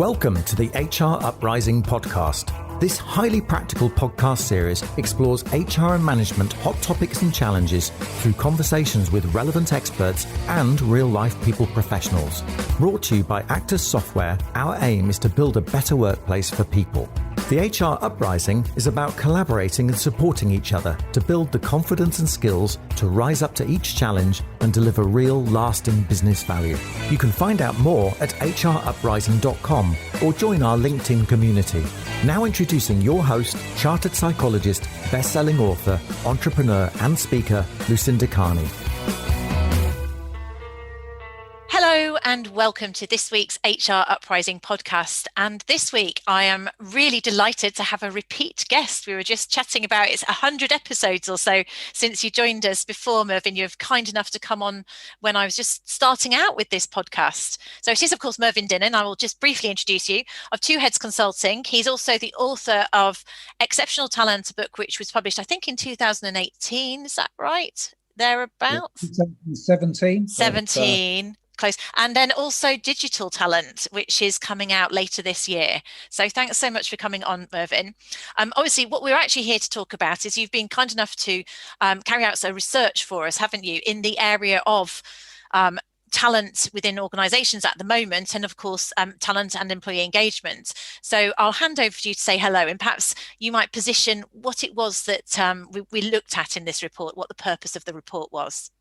Welcome to the HR Uprising podcast. This highly practical podcast series explores HR and management hot topics and challenges through conversations with relevant experts and real-life people professionals. Brought to you by Actus software, our aim is to build a better workplace for people. The HR Uprising is about collaborating and supporting each other to build the confidence and skills to rise up to each challenge and deliver real, lasting business value. You can find out more at hruprising.com or join our LinkedIn community. Now introducing your host, chartered psychologist, best-selling author, entrepreneur and speaker, Lucinda. Hello and welcome to this week's HR Uprising podcast. And this week I am really delighted to have a repeat guest. We were just chatting about it's 100 episodes or so since you joined us before, Mervyn. You're kind enough to come on when I was just starting out with this podcast. So it is, of course, Mervyn Dinnen. I will just briefly introduce you of Two Heads Consulting. He's also the author of Exceptional Talent, a book which was published, I think, in 2018. Is that right? Thereabouts? 17. 17. Close. And then also Digital Talent, which is coming out later this year. So thanks so much for coming on, Mervyn. Obviously, what we're actually here to talk about is you've been kind enough to carry out some research for us, haven't you, in the area of talent within organisations at the moment, and of course, talent and employee engagement. So I'll hand over to you to say hello, and perhaps you might position what it was that we looked at in this report, what the purpose of the report was.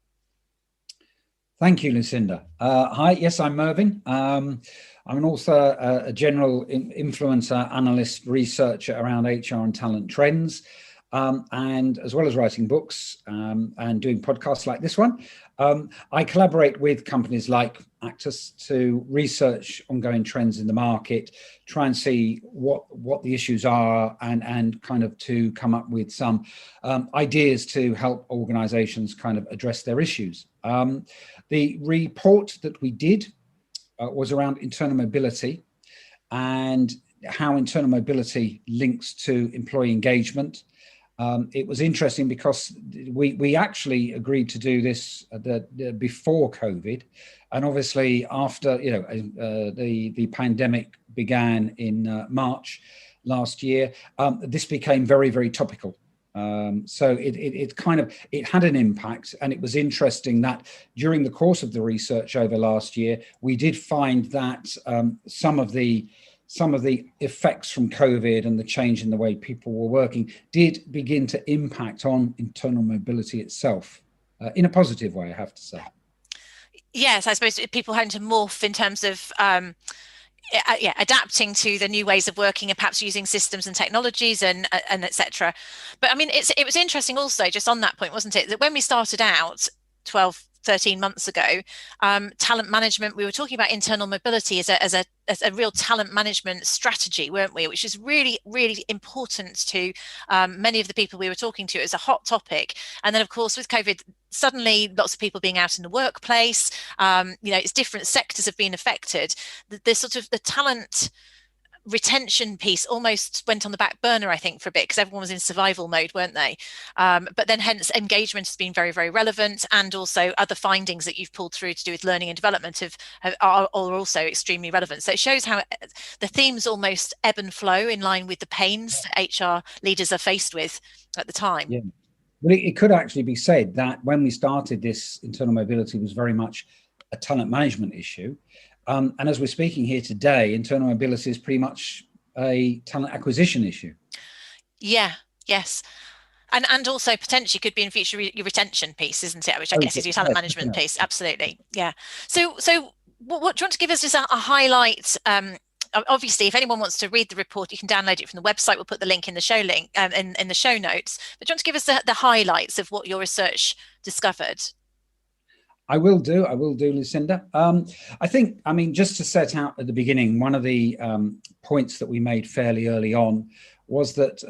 Thank you, Lucinda. Hi, yes, I'm Mervyn. I'm an author, a general influencer, analyst, researcher around HR and talent trends, and as well as writing books and doing podcasts like this one. I collaborate with companies like Actus to research ongoing trends in the market, try and see what the issues are, and kind of to come up with some ideas to help organizations kind of address their issues. The report that we did was around internal mobility and how internal mobility links to employee engagement. It was interesting because we actually agreed to do this before COVID, and obviously after the pandemic began in March last year, this became very, very topical. So it had an impact, and it was interesting that during the course of the research over last year, we did find that some of the effects from COVID and the change in the way people were working did begin to impact on internal mobility itself in a positive way, I have to say. Yes, I suppose people having to morph in terms of adapting to the new ways of working and perhaps using systems and technologies and etc. But I mean, it was interesting also, just on that point, wasn't it, that when we started out 13 months ago, talent management, we were talking about internal mobility as a real talent management strategy, weren't we? Which is really, really important to many of the people we were talking to. It was a hot topic. And then, of course, with COVID, suddenly lots of people being out in the workplace, it's different sectors have been affected. The sort of the talent retention piece almost went on the back burner, I think, for a bit, because everyone was in survival mode, weren't they? But then hence engagement has been very, very relevant, and also other findings that you've pulled through to do with learning and development are also extremely relevant. So it shows how the themes almost ebb and flow in line with the pains that HR leaders are faced with at the time. Yeah. Well, it could actually be said that when we started this, internal mobility was very much a talent management issue. And as we're speaking here today, internal mobility is pretty much a talent acquisition issue. Yeah, yes. And also potentially could be in future your retention piece, isn't it? Which I guess is your talent management piece. Absolutely. Yeah. So what do you want to give us just a highlight? Obviously, if anyone wants to read the report, you can download it from the website. We'll put the link in the show in the show notes. But do you want to give us the highlights of what your research discovered? I will do, Lucinda. I think, just to set out at the beginning, one of the points that we made fairly early on was that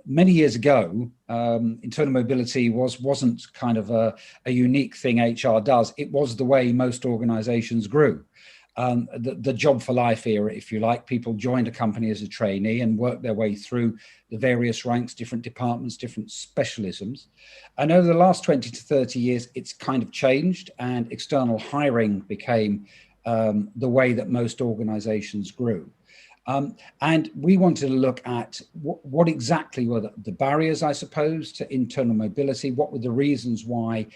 many years ago, internal mobility wasn't kind of a unique thing HR does. It was the way most organizations grew. The job for life era, if you like. People joined a company as a trainee and worked their way through the various ranks, different departments, different specialisms. And over the last 20 to 30 years, it's kind of changed, and external hiring became the way that most organizations grew. And we wanted to look at what exactly were the barriers, I suppose, to internal mobility. What were the reasons why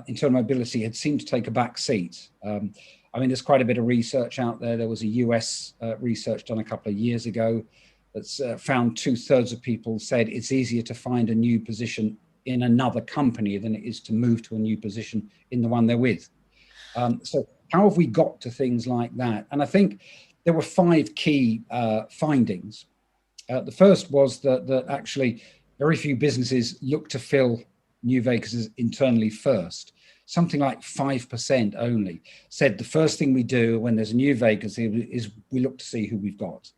internal mobility had seemed to take a back seat? I mean, there's quite a bit of research out there. There was a US research done a couple of years ago that's found 2/3 of people said it's easier to find a new position in another company than it is to move to a new position in the one they're with. So how have we got to things like that? And I think there were 5 key findings. The first was that actually very few businesses look to fill new vacancies internally first. Something like 5% only said the first thing we do when there's a new vacancy is we look to see who we've got.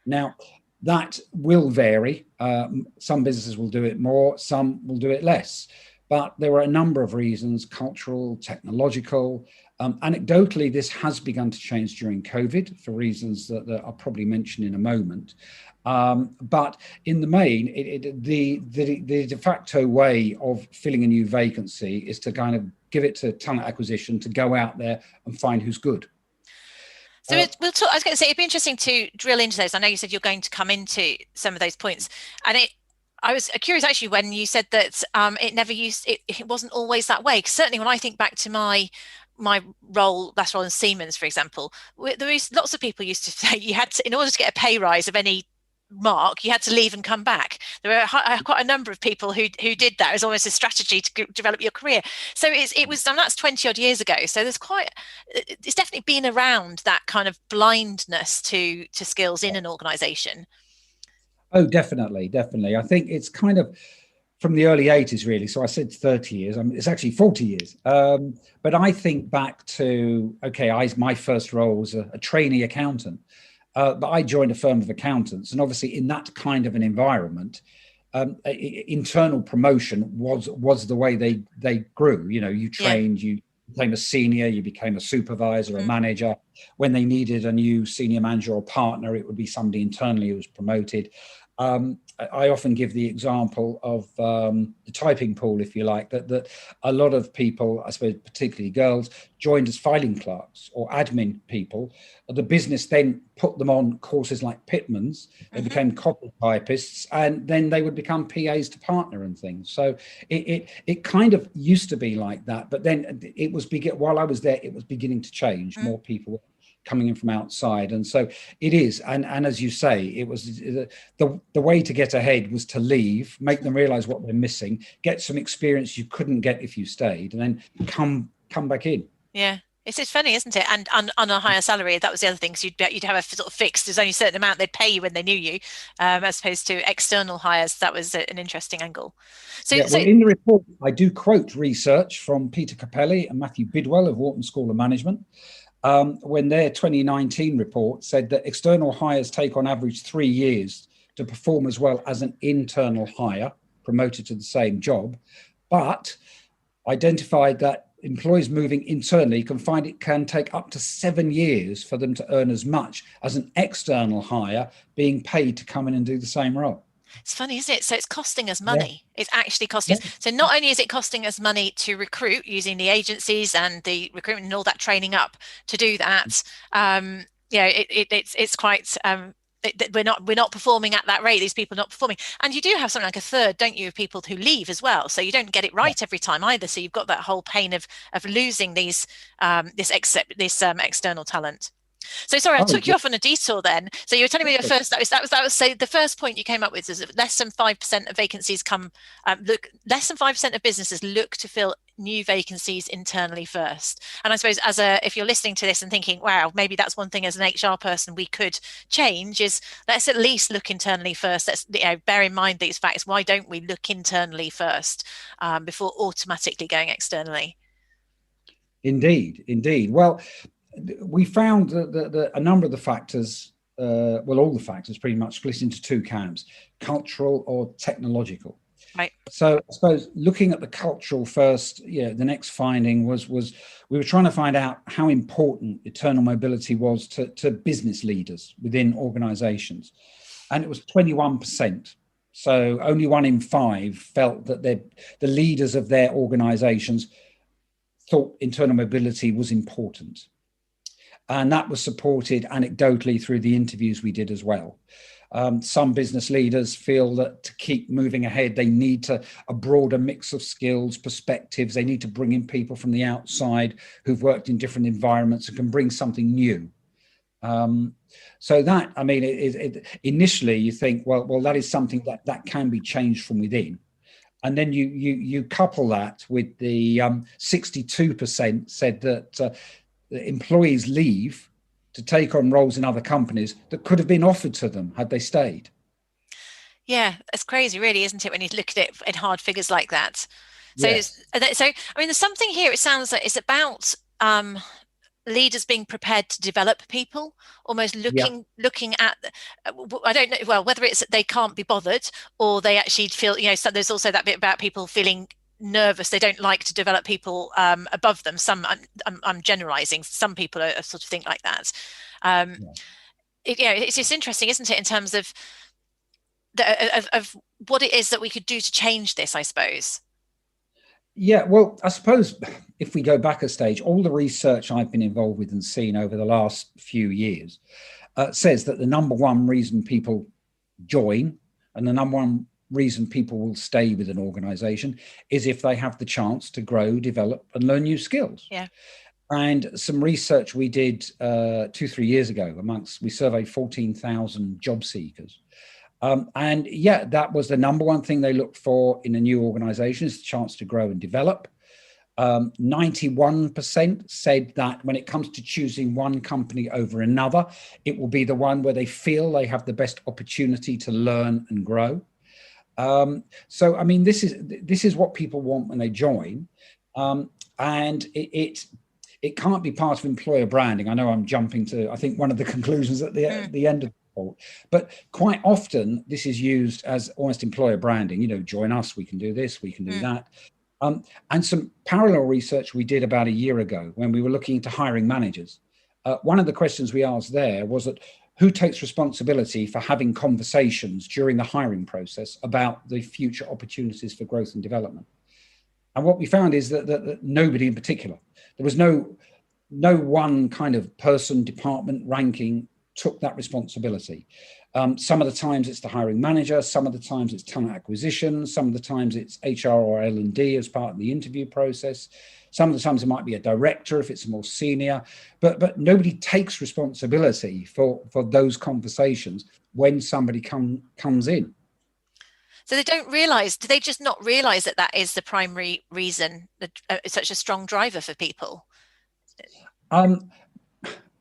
Now, that will vary. Some businesses will do it more, some will do it less. But there were a number of reasons, cultural, technological. Anecdotally, this has begun to change during COVID for reasons that I'll probably mention in a moment. But in the main, the de facto way of filling a new vacancy is to kind of give it to talent acquisition to go out there and find who's good. So we'll talk. I was going to say it'd be interesting to drill into those. I know you said you're going to come into some of those points, and I was curious actually when you said that it wasn't always that way. Because certainly when I think back to my last role in Siemens, for example, there is lots of people used to say you had to, in order to get a pay rise of any mark, you had to leave and come back. There were quite a number of people who did that. It was almost a strategy to develop your career. So it was, and that's 20 odd years ago. So it's definitely been around, that kind of blindness to skills in an organization. Oh, definitely. I think it's kind of from the early 80s, really. So I said 30 years. I mean, it's actually 40 years. But I think back to, my first role was a trainee accountant. But I joined a firm of accountants, and obviously in that kind of an environment, internal promotion was the way they grew. You know, you trained, you became a senior, you became a supervisor, a manager. When they needed a new senior manager or partner, it would be somebody internally who was promoted. I often give the example of the typing pool, if you like, that a lot of people, I suppose particularly girls, joined as filing clerks or admin people. The business then put them on courses like Pitman's. They became copy typists, and then they would become PAs to partner and things. So it kind of used to be like that, but then it was while I was there, it was beginning to change. More people were coming in from outside, and so it is, and as you say, it was the way to get ahead was to leave, make them realize what they're missing, get some experience you couldn't get if you stayed, and then come back in. It's funny, isn't it? And on a higher salary, that was the other thing. So you'd have a sort of fixed, there's only a certain amount they'd pay you when they knew you, as opposed to external hires. That was an interesting angle. So in the report, I do quote research from Peter Capelli and Matthew Bidwell of Wharton School of Management, when their 2019 report said that external hires take on average 3 years to perform as well as an internal hire promoted to the same job, but identified that employees moving internally can take up to 7 years for them to earn as much as an external hire being paid to come in and do the same role. It's funny, isn't it? So it's costing us money. It's actually costing us. So not only is it costing us money to recruit using the agencies and the recruitment and all that training up to do that, it's quite we're not performing at that rate. These people are not performing, and you do have something like a third, don't you, of people who leave as well. So you don't get it right every time either. So you've got that whole pain of losing this external talent. So sorry, I took you off on a detour then. So you were telling me your first, that was so the first point you came up with is that less than 5% of vacancies less than 5% of businesses look to fill new vacancies internally first. And I suppose if you're listening to this and thinking, wow, maybe that's one thing as an HR person we could change, is let's at least look internally first. Let's bear in mind these facts. Why don't we look internally first before automatically going externally? Indeed. Well, we found that a number of the factors, all the factors pretty much split into 2 camps, cultural or technological. Right. So I suppose looking at the cultural first, the next finding was we were trying to find out how important internal mobility was to business leaders within organizations. And it was 21%. So only 1 in 5 felt that the leaders of their organizations thought internal mobility was important. And that was supported anecdotally through the interviews we did as well. Some business leaders feel that to keep moving ahead, they need a broader mix of skills, perspectives. They need to bring in people from the outside who've worked in different environments and can bring something new. So that, I mean, initially you think, well, that is something that can be changed from within. And then you couple that with the 62% said that employees leave to take on roles in other companies that could have been offered to them had they stayed. Yeah, it's crazy, really, isn't it, when you look at it in hard figures like that? So, Yes. I mean, there's something here. It sounds like it's about leaders being prepared to develop people, almost looking at. I don't know. Well, whether it's that they can't be bothered, or they actually feel, So there's also that bit about people feeling nervous. They don't like to develop people above them. Some, I'm generalizing. Some people are sort of think like that. It's just interesting, isn't it, in terms of what it is that we could do to change this, I suppose. Yeah, well, I suppose if we go back a stage, all the research I've been involved with and seen over the last few years says that the number one reason people join and the number one reason people will stay with an organization is if they have the chance to grow, develop, and learn new skills. Yeah. And some research we did 2-3 years ago we surveyed 14,000 job seekers. And yeah, that was the number one thing they looked for in a new organization, is the chance to grow and develop. 91% said that when it comes to choosing one company over another, it will be the one where they feel they have the best opportunity to learn and grow. So, I mean, this is what people want when they join. And it can't be part of employer branding. I know I'm jumping to, I think, one of the conclusions at the end of. But quite often this is used as almost employer branding, join us, we can do this, we can do that. And some parallel research we did about a year ago when we were looking into hiring managers. One of the questions we asked there was that who takes responsibility for having conversations during the hiring process about the future opportunities for growth and development? And what we found is that nobody in particular. There was no one kind of person, department, ranking took that responsibility. Some of the times it's the hiring manager, some of the times it's talent acquisition, some of the times it's HR or L&D as part of the interview process. Some of the times it might be a director if it's more senior, but nobody takes responsibility for those conversations when somebody comes in. So they don't realize, do they just not realize that is the primary reason that it's such a strong driver for people?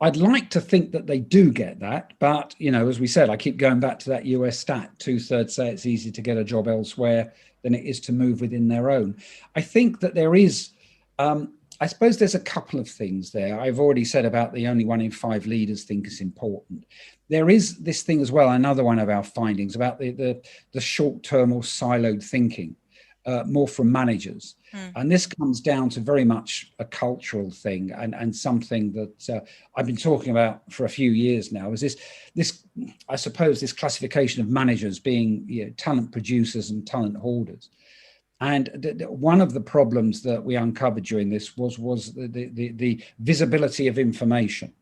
I'd like to think that they do get that, but as we said, I keep going back to that US stat, 2/3 say it's easier to get a job elsewhere than it is to move within their own. I think that there is, I suppose there's a couple of things there. I've already said about the only 1 in 5 leaders think it's important. There is this thing as well, another one of our findings about the short-term or siloed thinking, more from managers. And this comes down to very much a cultural thing and something that I've been talking about for a few years now, is this I suppose this classification of managers being talent producers and talent hoarders. And one of the problems that we uncovered during this was the visibility of information.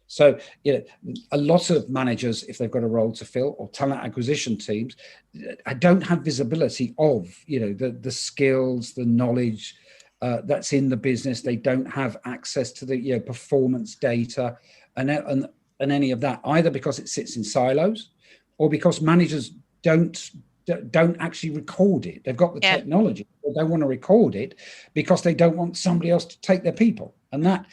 So, a lot of managers, if they've got a role to fill, or talent acquisition teams, don't have visibility of, the skills, the knowledge that's in the business. They don't have access to the performance data and any of that, either because it sits in silos or because managers don't actually record it. They've got the technology, but they don't want to record it because they don't want somebody else to take their people. And that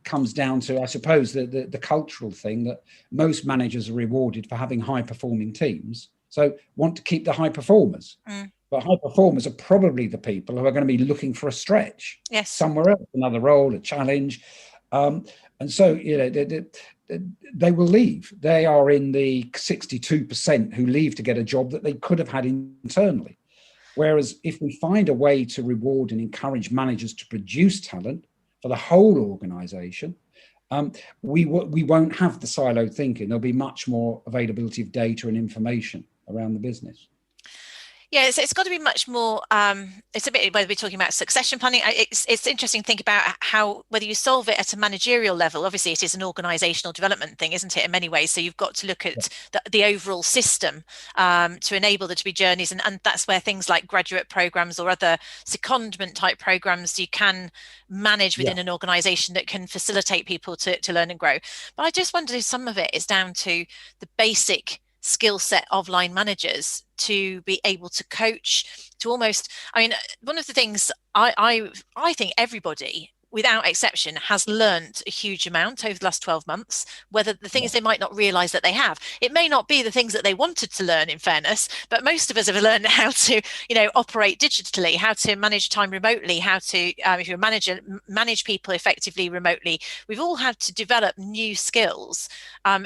comes down to, I suppose, the cultural thing that most managers are rewarded for having high performing teams. So want to keep the high performers. But high performers are probably the people who are going to be looking for a stretch somewhere else, another role, a challenge. And so, they will leave. They are in the 62% who leave to get a job that they could have had internally. Whereas if we find a way to reward and encourage managers to produce talent for the whole organization, we won't have the siloed thinking. There'll be much more availability of data and information around the business. Yeah, it's got to be much more. It's a bit whether we're talking about succession planning. It's interesting to think about how whether you solve it at a managerial level. Obviously, it is an organisational development thing, isn't it? In many ways, so you've got to look at the overall system to enable there to be journeys, and that's where things like graduate programs or other secondment type programs you can manage within an organisation that can facilitate people to learn and grow. But I just wondered if some of it is down to the basic skill set of line managers to be able to coach, to almost, I mean, one of the things I think everybody without exception has learned a huge amount over the last 12 months, whether the thing is they might not realize that they have. It may not be the things that they wanted to learn, in fairness, but most of us have learned how to, operate digitally, how to manage time remotely, how to, if you're a manager, manage people effectively remotely. We've all had to develop new skills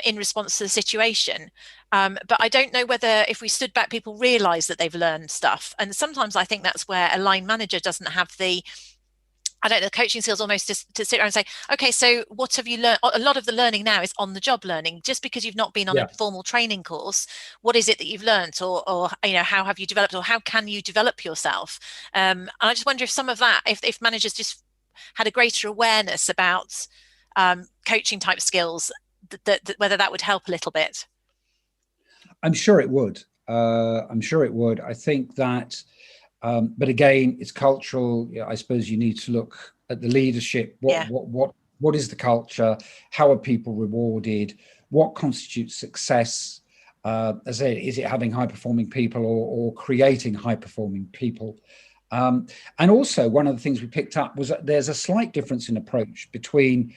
in response to the situation. But I don't know whether if we stood back, people realize that they've learned stuff. And sometimes I think that's where a line manager doesn't have the coaching skills almost to sit around and say, okay, so what have you learned? A lot of the learning now is on the job learning. Just because you've not been on a formal training course, what is it that you've learned, or how have you developed, or how can you develop yourself? And I just wonder if some of that, if managers just had a greater awareness about coaching type skills, whether that would help a little bit. I'm sure it would. I think that, but again, it's cultural. I suppose you need to look at the leadership. What is the culture? How are people rewarded? What constitutes success? As I say, is it having high-performing people or creating high-performing people? And also, one of the things we picked up was that there's a slight difference in approach between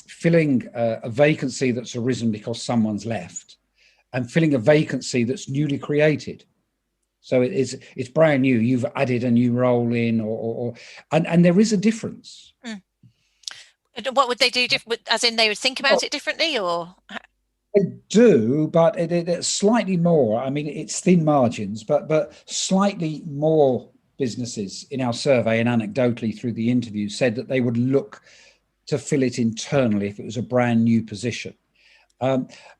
filling a vacancy that's arisen because someone's left, and filling a vacancy that's newly created. So it's brand new. You've added a new role in, and there is a difference. Mm. What would they do? As in, they would think about it differently, or? They do, but it's slightly more. I mean, it's thin margins, but slightly more businesses in our survey and anecdotally through the interview said that they would look to fill it internally if it was a brand new position.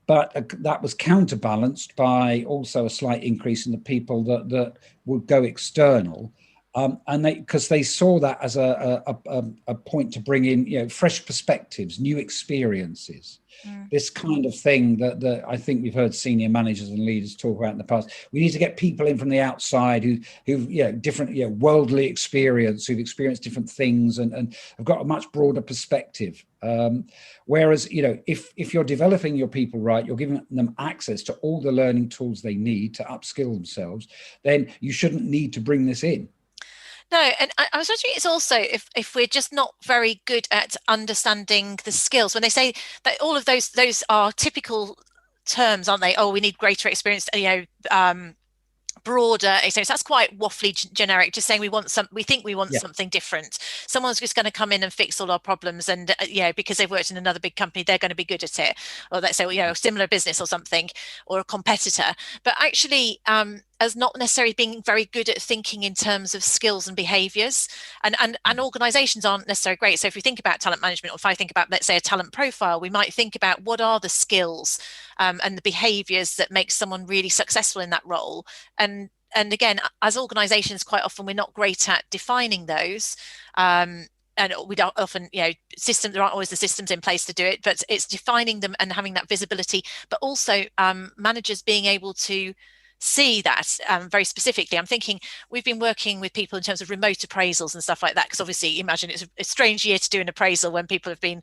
But that was counterbalanced by also a slight increase in the people that would go external, and because they saw that as a point to bring in fresh perspectives, new experiences. This kind of thing that I think we've heard senior managers and leaders talk about in the past. We need to get people in from the outside who've different worldly experience, who've experienced different things and have got a much broader perspective. Whereas if you're developing your people right, you're giving them access to all the learning tools they need to upskill themselves, then you shouldn't need to bring this in. No, and I was wondering, it's also if we're just not very good at understanding the skills. When they say that, all of those are typical terms, aren't they? Oh, we need greater experience, broader experience. That's quite waffly generic, just saying we think we want something different. Someone's just going to come in and fix all our problems, and because they've worked in another big company, they're going to be good at it, or let's say a similar business or something, or a competitor. But actually as not necessarily being very good at thinking in terms of skills and behaviors, and organizations aren't necessarily great. So if we think about talent management, or if I think about, let's say, a talent profile, we might think about what are the skills and the behaviors that make someone really successful in that role. And again, as organizations, quite often we're not great at defining those. And we don't often, systems, there aren't always the systems in place to do it, but it's defining them and having that visibility, but also managers being able to see that very specifically. I'm thinking we've been working with people in terms of remote appraisals and stuff like that, because obviously imagine it's a strange year to do an appraisal when people have been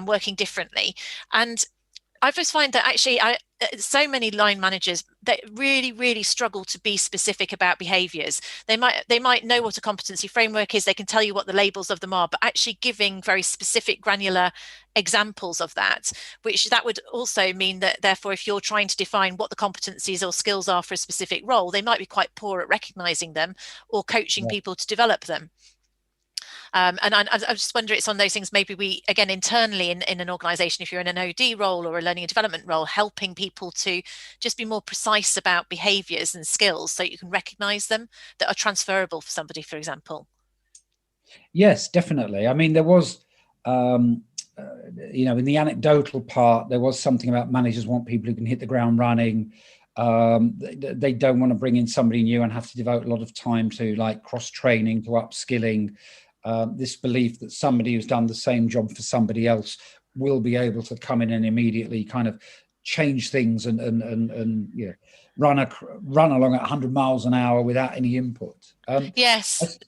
working differently. And I just find that actually so many line managers, they really, really struggle to be specific about behaviors. They might know what a competency framework is. They can tell you what the labels of them are, but actually giving very specific, granular examples of that, which that would also mean that therefore, if you're trying to define what the competencies or skills are for a specific role, they might be quite poor at recognizing them or coaching people to develop them. And I just wonder, it's on those things, maybe we, again, internally in an organization, if you're in an OD role or a learning and development role, helping people to just be more precise about behaviors and skills so you can recognize them that are transferable for somebody, for example. Yes, definitely. I mean, there was, in the anecdotal part, there was something about managers want people who can hit the ground running. They don't want to bring in somebody new and have to devote a lot of time to like cross-training, to upskilling. This belief that somebody who's done the same job for somebody else will be able to come in and immediately kind of change things and you know, run along at 100 miles an hour without any input. Yes.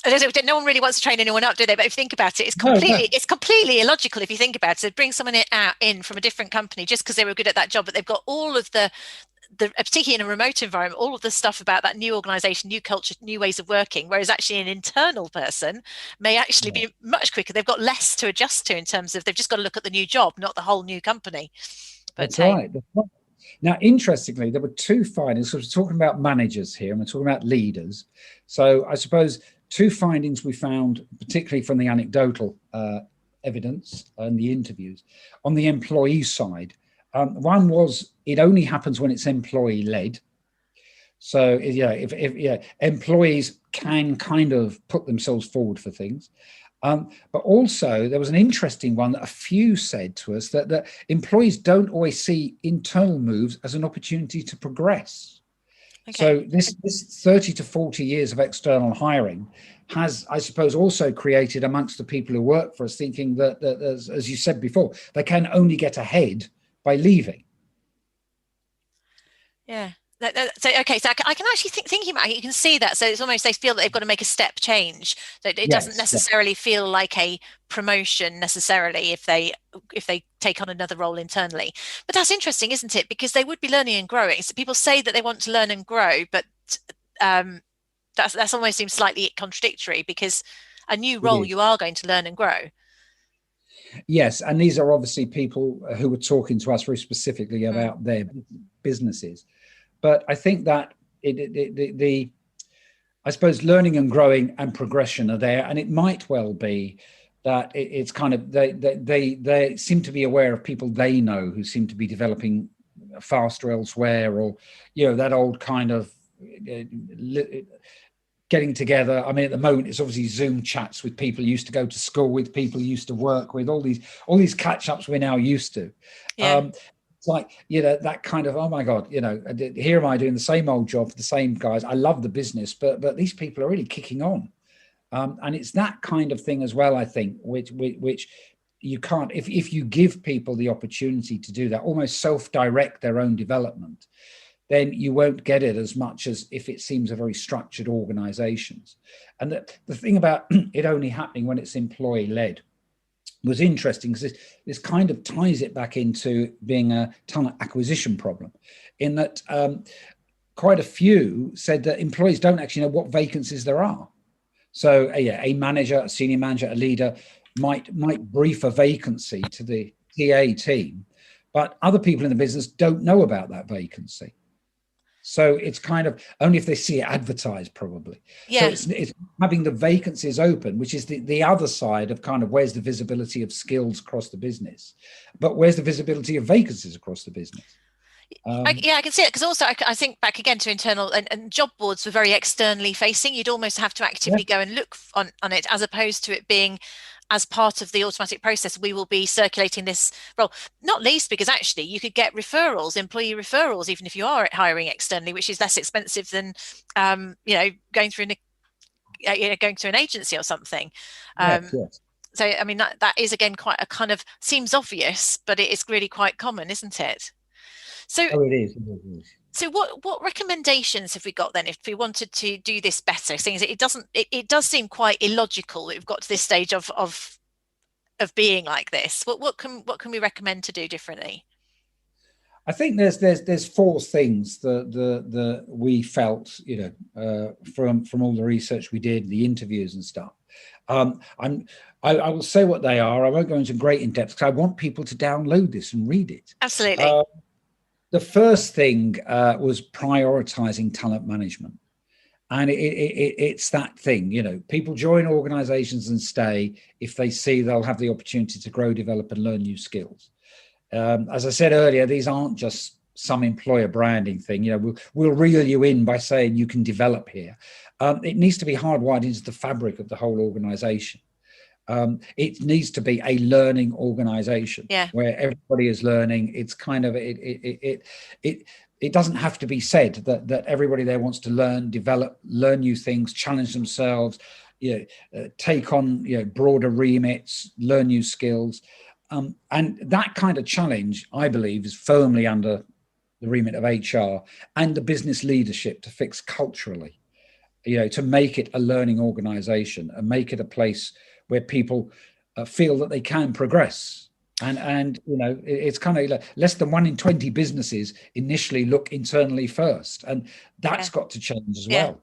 No one really wants to train anyone up, do they? But if you think about it, it's completely illogical if you think about it. So bring someone in from a different company just because they were good at that job, but they've got all of the particularly in a remote environment, all of the stuff about that new organization, new culture, new ways of working, whereas actually an internal person may actually be much quicker. They've got less to adjust to in terms of they've just got to look at the new job, not the whole new company. But That's right. Now, interestingly, there were two findings. So we're talking about managers here and we're talking about leaders. So I suppose two findings we found, particularly from the anecdotal evidence and the interviews, on the employee side. One was it only happens when it's employee led. So if employees can kind of put themselves forward for things. But also there was an interesting one that a few said to us that employees don't always see internal moves as an opportunity to progress. Okay. So this 30 to 40 years of external hiring has, I suppose, also created amongst the people who work for us thinking that as you said before, they can only get ahead by leaving. Yeah. So I can actually thinking about it, you can see that. So it's almost they feel that they've got to make a step change. So it doesn't necessarily feel like a promotion necessarily if they take on another role internally. But that's interesting, isn't it? Because they would be learning and growing. So people say that they want to learn and grow, but that's almost seems slightly contradictory because a new role you are going to learn and grow. Yes, and these are obviously people who were talking to us very specifically about their businesses. But I think that I suppose learning and growing and progression are there, and it might well be that it's kind of they seem to be aware of people they know who seem to be developing faster elsewhere, or that old kind of getting together. I mean, at the moment, it's obviously Zoom chats with people you used to go to school with, people you used to work with, all these catch-ups we're now used to. Yeah. It's like, that kind of, oh my God, here am I doing the same old job for the same guys. I love the business, but these people are really kicking on. And it's that kind of thing as well, I think, which you can't, if you give people the opportunity to do that, almost self-direct their own development, then you won't get it as much as if it seems a very structured organizations. And the thing about it only happening when it's employee-led was interesting because this kind of ties it back into being a talent acquisition problem, in that quite a few said that employees don't actually know what vacancies there are. So a manager, a senior manager, a leader might brief a vacancy to the TA team, but other people in the business don't know about that vacancy. So it's kind of only if they see it advertised, probably. Yeah. So it's having the vacancies open, which is the other side of kind of where's the visibility of skills across the business, but where's the visibility of vacancies across the business? I can see it, because also I think back again to internal and job boards were very externally facing. You'd almost have to actively go and look on it, as opposed to it being as part of the automatic process. We will be circulating this role, not least because actually you could get referrals, employee referrals, even if you are hiring externally, which is less expensive than going through an agency or something. Yes. So I mean that is again quite a kind of, seems obvious, but it is really quite common, isn't it? So it is. So what recommendations have we got then if we wanted to do this better? Seeing as it does seem quite illogical that we've got to this stage of being like this. What can we recommend to do differently? I think there's four things that we felt, from all the research we did, the interviews and stuff. I will say what they are. I won't go into great in depth because I want people to download this and read it. Absolutely. The first thing was prioritizing talent management. And it's that thing, people join organizations and stay if they see they'll have the opportunity to grow, develop and learn new skills. As I said earlier, these aren't just some employer branding thing. We'll reel you in by saying you can develop here. It needs to be hardwired into the fabric of the whole organization. It needs to be a learning organization where everybody is learning. It's kind of it doesn't have to be said that everybody there wants to learn, develop, learn new things, challenge themselves, take on broader remits, learn new skills, and that kind of challenge, I believe, is firmly under the remit of HR and the business leadership to fix culturally, to make it a learning organization and make it a place where people feel that they can progress. And it's kind of less than 1 in 20 businesses initially look internally first, and that's got to change as well.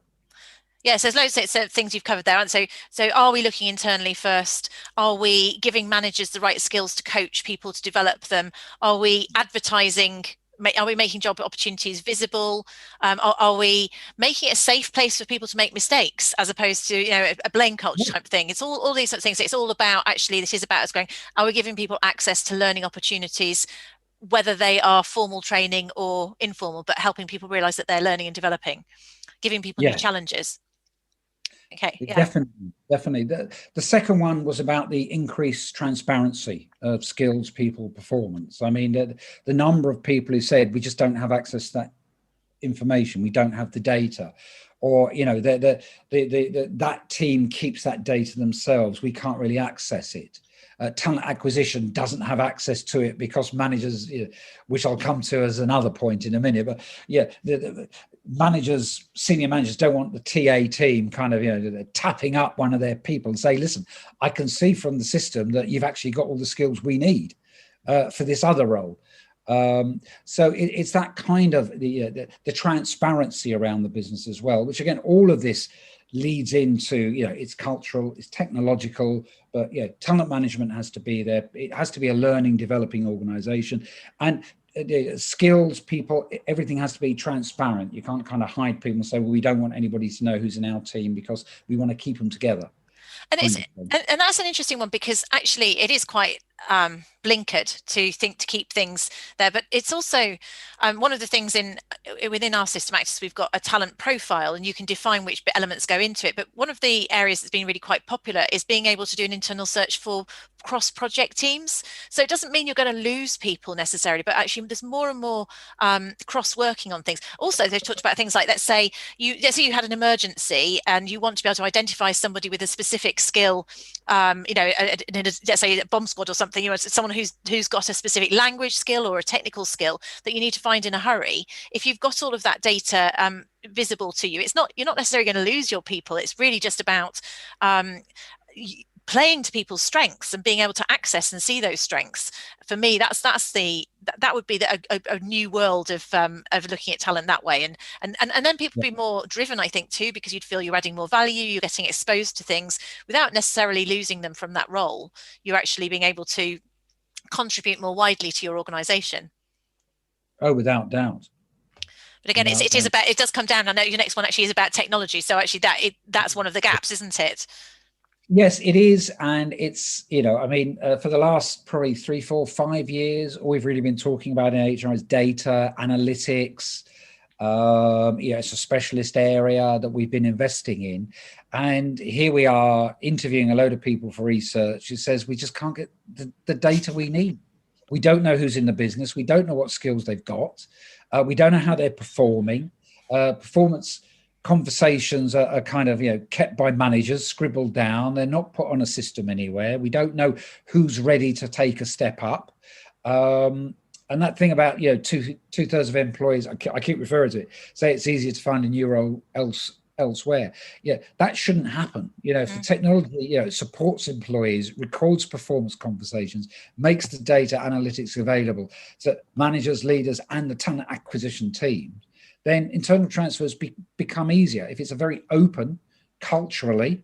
Yeah, so there's loads of things you've covered there. So are we looking internally first? Are we giving managers the right skills to coach people, to develop them? Are we advertising? Are we making job opportunities visible? Are we making it a safe place for people to make mistakes, as opposed to a blame culture type thing? It's all these sort of things. It's all about, actually, this is about us going, are we giving people access to learning opportunities, whether they are formal training or informal, but helping people realize that they're learning and developing, giving people new challenges? Okay. Yeah. Definitely. The second one was about the increased transparency of skills, people, performance. I mean, the number of people who said we just don't have access to that information, we don't have the data, or that team keeps that data themselves, we can't really access it. Talent acquisition doesn't have access to it because managers, which I'll come to as another point in a minute, but the managers, senior managers don't want the TA team kind of, tapping up one of their people and say, listen, I can see from the system that you've actually got all the skills we need for this other role. So it's that kind of the transparency around the business as well, which again, all of this leads into, it's cultural, it's technological, but talent management has to be there. It has to be a learning, developing organization, and skills, people, everything has to be transparent. You can't kind of hide people and say, well, we don't want anybody to know who's in our team because we want to keep them together. And that's an interesting one, because actually it is quite blinkered to think to keep things there, but it's also one of the things within our system Actus, we've got a talent profile, and you can define which elements go into it. But one of the areas that's been really quite popular is being able to do an internal search for cross-project teams. So it doesn't mean you're going to lose people necessarily, but actually there's more and more cross-working on things. Also, they've talked about things like, let's say you had an emergency and you want to be able to identify somebody with a specific skill, let's say a bomb squad or something, someone who's got a specific language skill or a technical skill that you need to find in a hurry. If you've got all of that data visible to you, you're not necessarily going to lose your people. It's really just about playing to people's strengths and being able to access and see those strengths. For me, that would be a new world of looking at talent that way, and then people be more driven, I think, too, because you'd feel you're adding more value, you're getting exposed to things without necessarily losing them from that role. You're actually being able to contribute more widely to your organization. Oh, without doubt. But again, it does come down. I know your next one actually is about technology, so actually that's one of the gaps, isn't it? Yes, it is. And it's, for the last probably 3, 4, 5 years, all we've really been talking about in HR is data, analytics. It's a specialist area that we've been investing in. And here we are interviewing a load of people for research who says we just can't get the data we need. We don't know who's in the business. We don't know what skills they've got. We don't know how they're performing. Performance conversations are kind of kept by managers, scribbled down. They're not put on a system anywhere. We don't know who's ready to take a step up. And that thing about two-thirds of employees, I keep referring to it, say it's easier to find a new role elsewhere. That shouldn't happen. If the technology supports employees, records performance conversations, makes the data analytics available to managers, leaders, and the talent acquisition team, then internal transfers become easier. If it's a very open, culturally,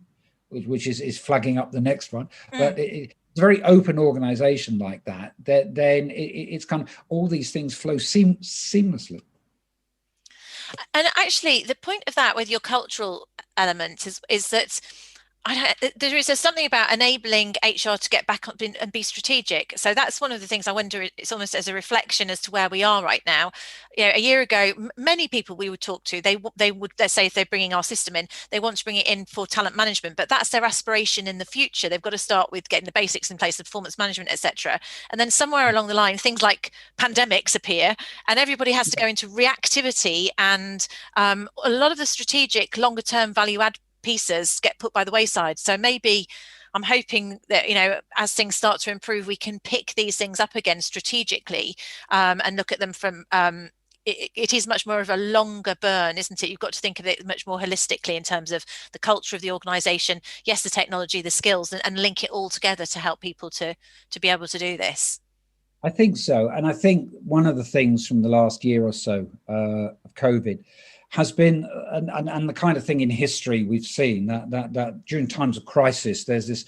which is flagging up the next one, but it's a very open organization like that, then it's kind of all these things flow seamlessly. And actually, the point of that with your cultural element is that there is something about enabling HR to get back up and be strategic. So that's one of the things I wonder. It's almost as a reflection as to where we are right now. A year ago, many people we would talk to, they would, let's say, if they're bringing our system in, they want to bring it in for talent management, but that's their aspiration in the future. They've got to start with getting the basics in place of performance management, etc. And then somewhere along the line, things like pandemics appear, and everybody has to go into reactivity, and a lot of the strategic, longer term value add pieces get put by the wayside. So maybe I'm hoping that, as things start to improve, we can pick these things up again strategically, and look at them from it is much more of a longer burn, isn't it? You've got to think of it much more holistically in terms of the culture of the organization, yes, the technology, the skills, and link it all together to help people to be able to do this. I think so. And I think one of the things from the last year or so of COVID has been, and the kind of thing in history we've seen, that during times of crisis, there's this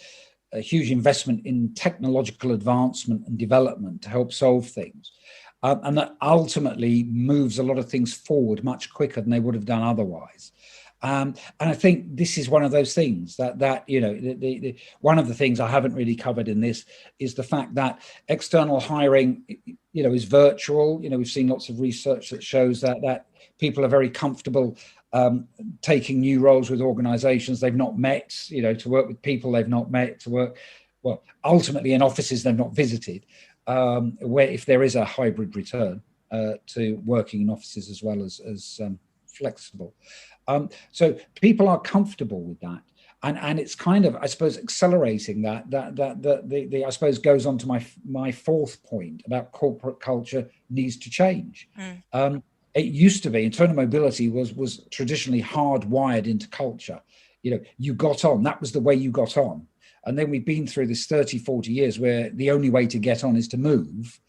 huge investment in technological advancement and development to help solve things. And that ultimately moves a lot of things forward much quicker than they would have done otherwise. And I think this is one of those things that one of the things I haven't really covered in this is the fact that external hiring, is virtual. We've seen lots of research that shows that people are very comfortable taking new roles with organizations they've not met, to work with people they've not met, to work, ultimately in offices they've not visited, where if there is a hybrid return to working in offices as well as flexible. So people are comfortable with that. And it's kind of, I suppose, accelerating that I suppose goes on to my fourth point about corporate culture needs to change. It used to be internal mobility was traditionally hardwired into culture. You got on, that was the way you got on. And then we've been through this 30, 40 years where the only way to get on is to move.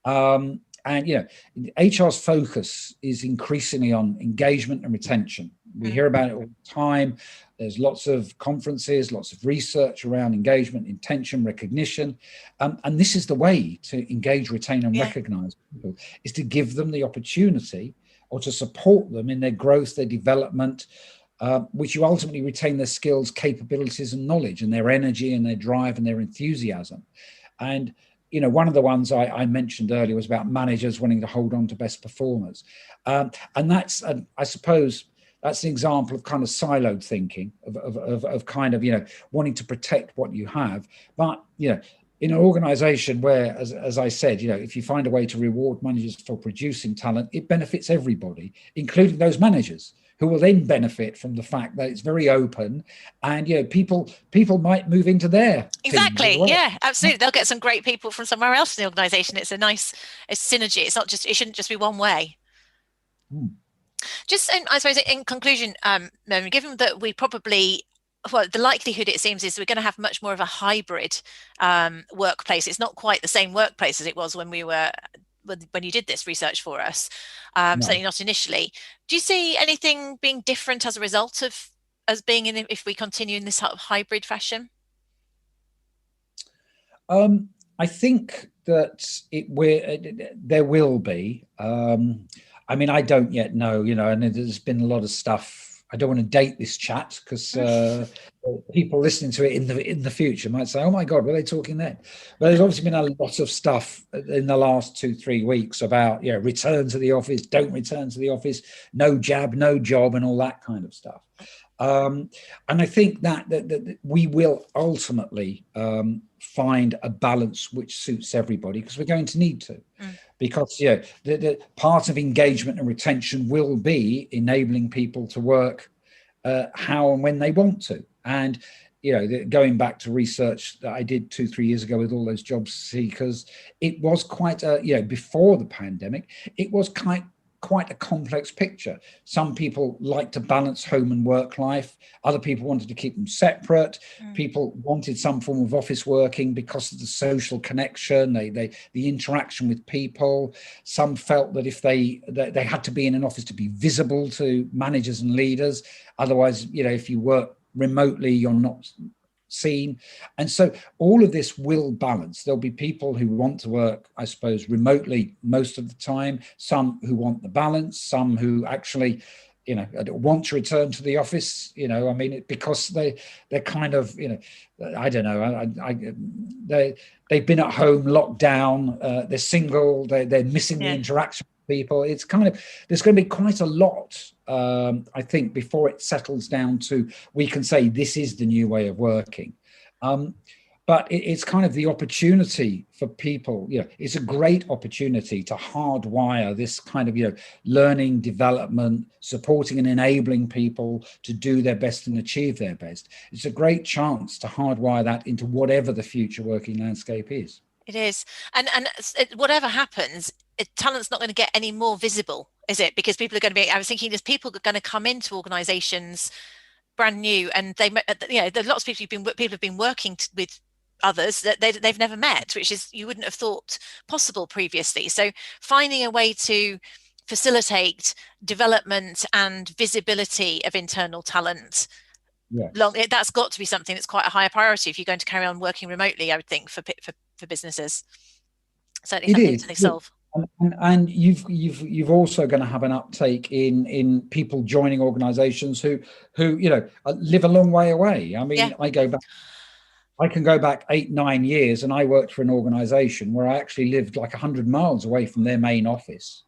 And, HR's focus is increasingly on engagement and retention. We hear about it all the time. There's lots of conferences, lots of research around engagement, intention, recognition. And this is the way to engage, retain, and recognize people, is to give them the opportunity or to support them in their growth, their development, which you ultimately retain their skills, capabilities, and knowledge, and their energy and their drive and their enthusiasm. And one of the ones I mentioned earlier was about managers wanting to hold on to best performers. And that's, I suppose, that's an example of kind of siloed thinking, of kind of, wanting to protect what you have. But, in an organization where, as I said, if you find a way to reward managers for producing talent, it benefits everybody, including those managers, who will then benefit from the fact that it's very open, and people might move into their exactly. Well. Yeah, absolutely. They'll get some great people from somewhere else in the organisation. It's a nice synergy. It shouldn't just be one way. Just, I suppose, in conclusion, Mervyn, given that we probably, the likelihood, it seems, is we're going to have much more of a hybrid workplace. It's not quite the same workplace as it was when you did this research for us, no. Certainly not initially. Do you see anything being different as a result of us being in, if we continue in this sort of hybrid fashion? I think that there will be. I mean, I don't yet know, and there's been a lot of stuff. I don't want to date this chat because people listening to it in the future might say, "Oh my God, were they talking then?" But there's obviously been a lot of stuff in the last 2-3 weeks about return to the office, don't return to the office, no jab, no job, and all that kind of stuff. And I think that we will ultimately find a balance which suits everybody, because we're going to need to. Because the part of engagement and retention will be enabling people to work how and when they want to. And going back to research that I did 2-3 years ago with all those job seekers, it was quite before the pandemic, it was quite a complex picture. Some people like to balance home and work life. Other people wanted to keep them separate. People wanted some form of office working because of the social connection, the interaction with people. Some felt that if they had to be in an office to be visible to managers and leaders. Otherwise, if you work remotely, you're not seen. And so all of this will balance. There'll be people who want to work, I suppose, remotely most of the time, some who want the balance, some who actually want to return to the office. I mean, because they're kind of, I don't know. They've been at home, locked down. They're single. They're missing the interaction with people. It's kind of, there's going to be quite a lot, I think, before it settles down to, we can say this is the new way of working. But it's kind of the opportunity for people, it's a great opportunity to hardwire this kind of, learning, development, supporting and enabling people to do their best and achieve their best. It's a great chance to hardwire that into whatever the future working landscape is. It is. And whatever happens, talent's not going to get any more visible, is it? Because people are going to be, I was thinking, there's people are going to come into organizations brand new, and there are lots of people have been working with others that they've never met, which is, you wouldn't have thought possible previously. So finding a way to facilitate development and visibility of internal talent, that's got to be something that's quite a higher priority if you're going to carry on working remotely, I would think, for businesses. Certainly something to solve. And you've also going to have an uptake in people joining organizations who live a long way away. I mean, I can go back 8-9 years, and I worked for an organization where I actually lived like 100 miles away from their main office.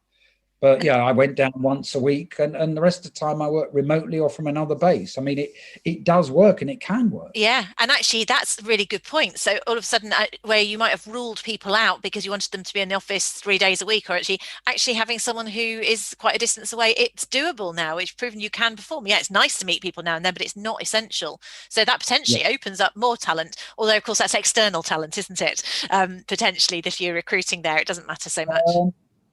But I went down once a week, and the rest of the time I worked remotely or from another base. I mean, it does work, and it can work. Yeah, and actually that's a really good point. So all of a sudden, where you might have ruled people out because you wanted them to be in the office 3 days a week, or actually having someone who is quite a distance away, it's doable now. It's proven you can perform. Yeah, it's nice to meet people now and then, but it's not essential. So that potentially opens up more talent. Although, of course, that's external talent, isn't it? Potentially, if you're recruiting there, it doesn't matter so much.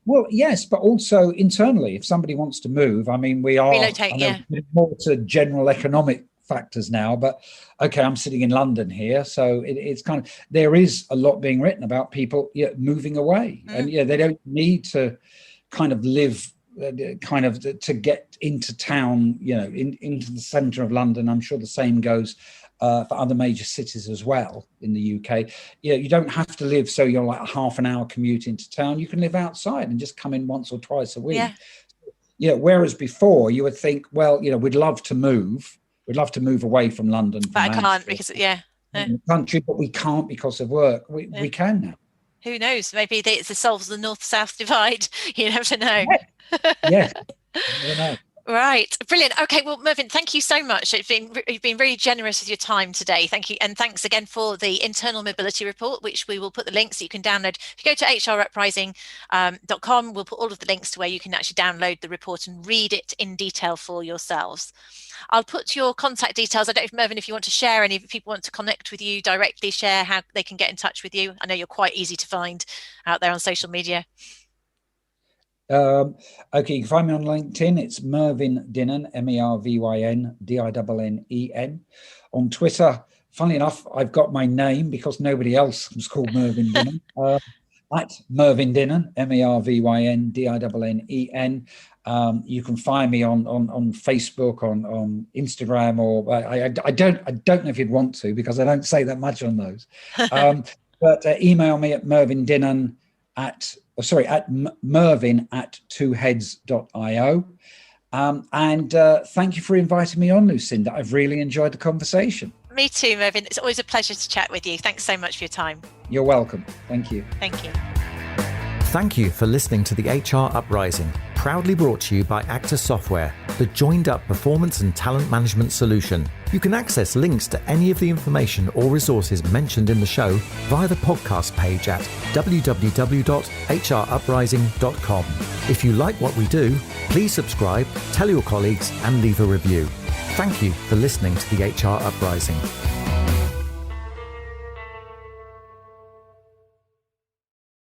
Well, yes, but also internally, if somebody wants to move, I mean, we are relocate, more to general economic factors now, but okay, I'm sitting in London here, so it's kind of, there is a lot being written about people moving away, and they don't need to kind of live to get into town, into the centre of London. I'm sure the same goes for other major cities as well in the UK. You don't have to live so you're like a half an hour commute into town. You can live outside and just come in once or twice a week. Whereas before you would think, well, we'd love to move away from London, but I can't because in the country, but we can't because of work. We can now. Who knows? Maybe it solves the north-south divide. You never know. Yes. I don't know. Right, brilliant. Okay, well, Mervyn, thank you so much. You've been really generous with your time today. Thank you, and thanks again for the internal mobility report, which we will put the links so you can download. If you go to hruprising.com, we'll put all of the links to where you can actually download the report and read it in detail for yourselves. I'll put your contact details. I don't know if Mervyn, if you want to share any, if people want to connect with you directly, share how they can get in touch with you. I know you're quite easy to find out there on social media. Okay, you can find me on LinkedIn. It's Mervyn Dinnen, Mervyn Dinnen. On Twitter, funnily enough, I've got my name because nobody else was called Mervyn Dinnen. At Mervyn Dinnen, Mervyn Dinnen. You can find me on Facebook, on Instagram, or I don't know if you'd want to, because I don't say that much on those. But email me at Mervyn Dinnen at mervyn@twoheads.io. And thank you for inviting me on, Lucinda. I've really enjoyed the conversation. Me too, Mervyn. It's always a pleasure to chat with you. Thanks so much for your time. You're welcome. Thank you. Thank you. Thank you for listening to the HR Uprising, proudly brought to you by Actus Software, the joined-up performance and talent management solution. You can access links to any of the information or resources mentioned in the show via the podcast page at www.hruprising.com. If you like what we do, please subscribe, tell your colleagues, and leave a review. Thank you for listening to the HR Uprising.